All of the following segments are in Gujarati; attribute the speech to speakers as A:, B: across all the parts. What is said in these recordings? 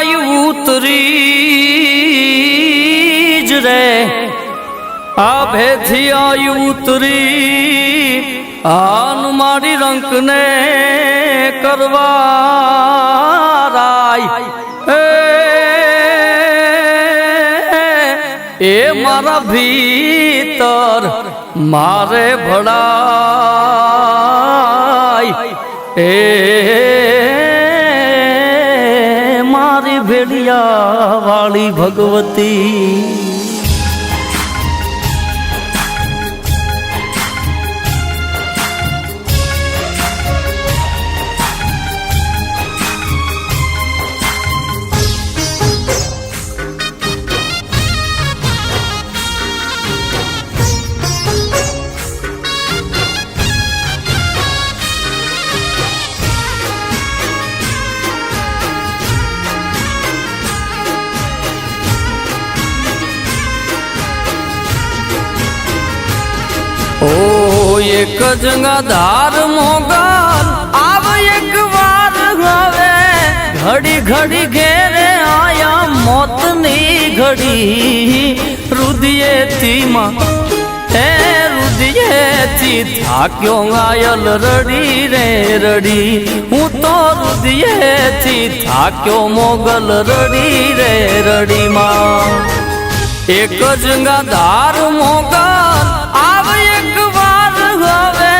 A: આયુ ઉતરી જ રે આભેથી આયુ ઉતરી આન મારી રંકને કરવારાય એ મારા ભીતર મારે ભળાય એ મારી ભેડિયા વાળી ભગવતી ઓ એક જંગાધાર મોગલ આવ એક વાર હવે ઘડી ઘડી ઘેરે આયા મોતની ઘડી રુદિયેથી માં હે રુદિયેથી થાક્યો આયલ રડી રે રડી હું તો રુદિયેથી થાક્યો મોગલ રડી રે રડી માં એક જંગાધાર મોગલ આવ એક વાર હવે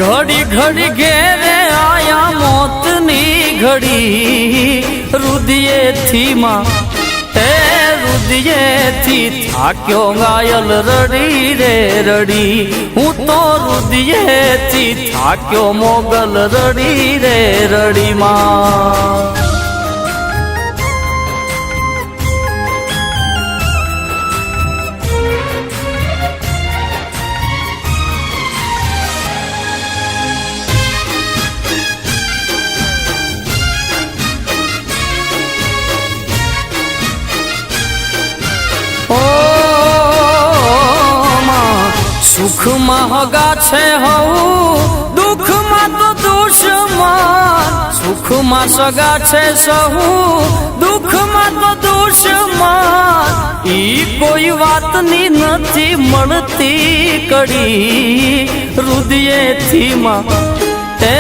A: ઘડી ઘડી ઘેરે આયા મોતની ઘડી રુદિયેથી માં હે રુદિયેથી થાક્યો ગાયલ રડી રે રડી હું તો રુદિયેથી થાક્યો મોગલ રડી રે રડી માં સુખમાં હગા છે હવું દુઃખમાં તો દુશ્મન સુખમાં સગા છે સહુ દુઃખમાં તો દુશ્મન ઈ કોઈ વાતની નથી મળતી કડી રુદિયેથી માં હે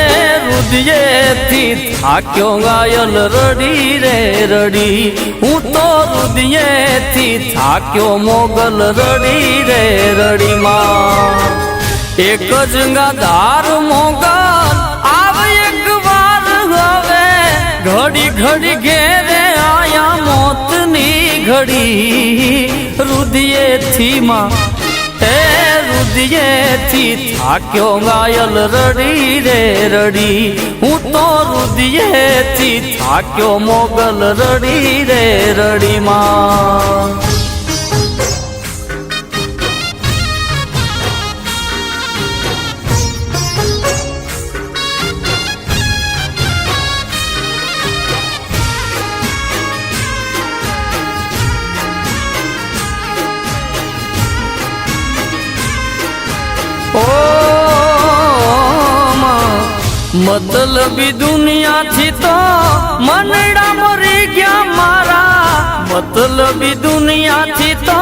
A: રુદિયેથી થાક્યો ગાયલ રડી રે રડી હું તો રુદિયેથી થાક્યો મોગલ રડી રે રડી માં એક જંગાધાર મોગલ આવ એક વાર હવે ઘડી ઘડી ઘેરે આયા મોતની ઘડી રુદિયેથી માં હે રુદિયેથી થાક્યો ગાયલ રડી રે રડી હું તો રુદિયેથી થાક્યો મોગલ રડી રે રડી માં મતલબી દુનિયાથી તો મનડા મરી ગયા મારા મતલબી દુનિયાથી તો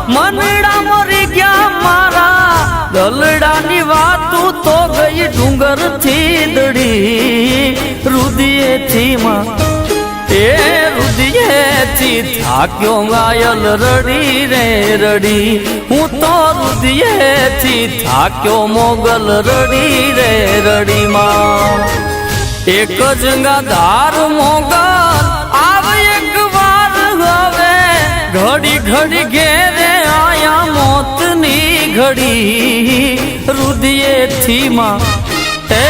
A: મનડા મરી ગયા મારા દલડાની વાતું તો ગઈ ડુંગરથી દડી રુદિયેથી માં એ રુદિયેથી થાક્યો ગાયલ રડી રે રડી હું તો રુદિયેથી થાક્યો મોગલ રડી રે રડી માં એક જંગાધાર મોગલ આવ એક વાર હવે ઘડી ઘડી ઘેરે આયા મોતની ઘડી રુદિયેથી માં હે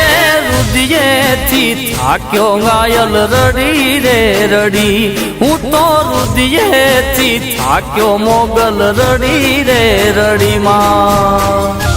A: રુદિયેથી થાક્યો ગાયલ રડી રે રડી હું તો રુદિયેથી થાક્યો મોગલ રડી રે રડી માં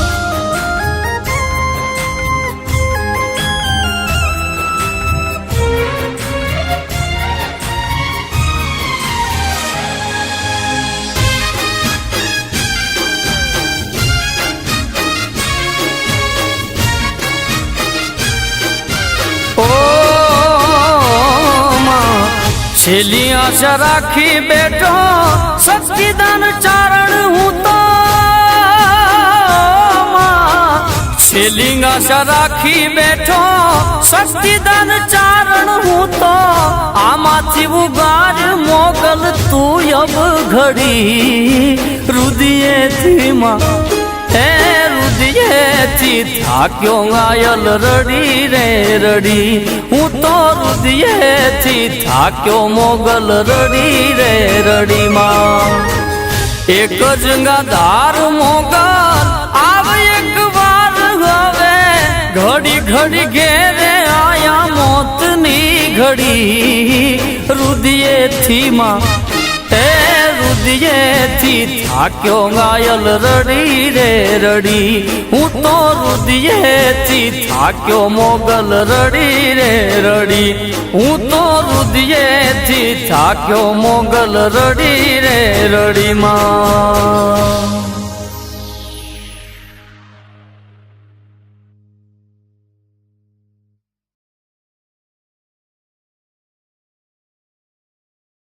A: છેલ્લી આશા રાખી બેઠો સચ્ચિદાન ચારણ હું તો છેલ્લી આશા રાખી બેઠો સચ્ચિદાન ચારણ હું તો આમાંથી ઉગાર મોગલ તું અબ ઘડી રુદિયેથી માં હે રુદિયેથી થાક્યો આયલ રડી રે રડી હું તો રુદિયેથી થાક્યો મોગલ રડી રે રડી માં એક જ ગાધાર મોગલ આવ એક વાર હવે ઘડી ઘડી ઘેરે આયા મોતની ઘડી રુદિયેથી માં હે રુદિયેથી થાક્યો ઘાયલ રડી રે રડી હું તો રુદિયેથી થાક્યો મોગલ રડી રે રડી હું તો રુદિયેથી થાક્યો મોગલ રડી રે રડી માં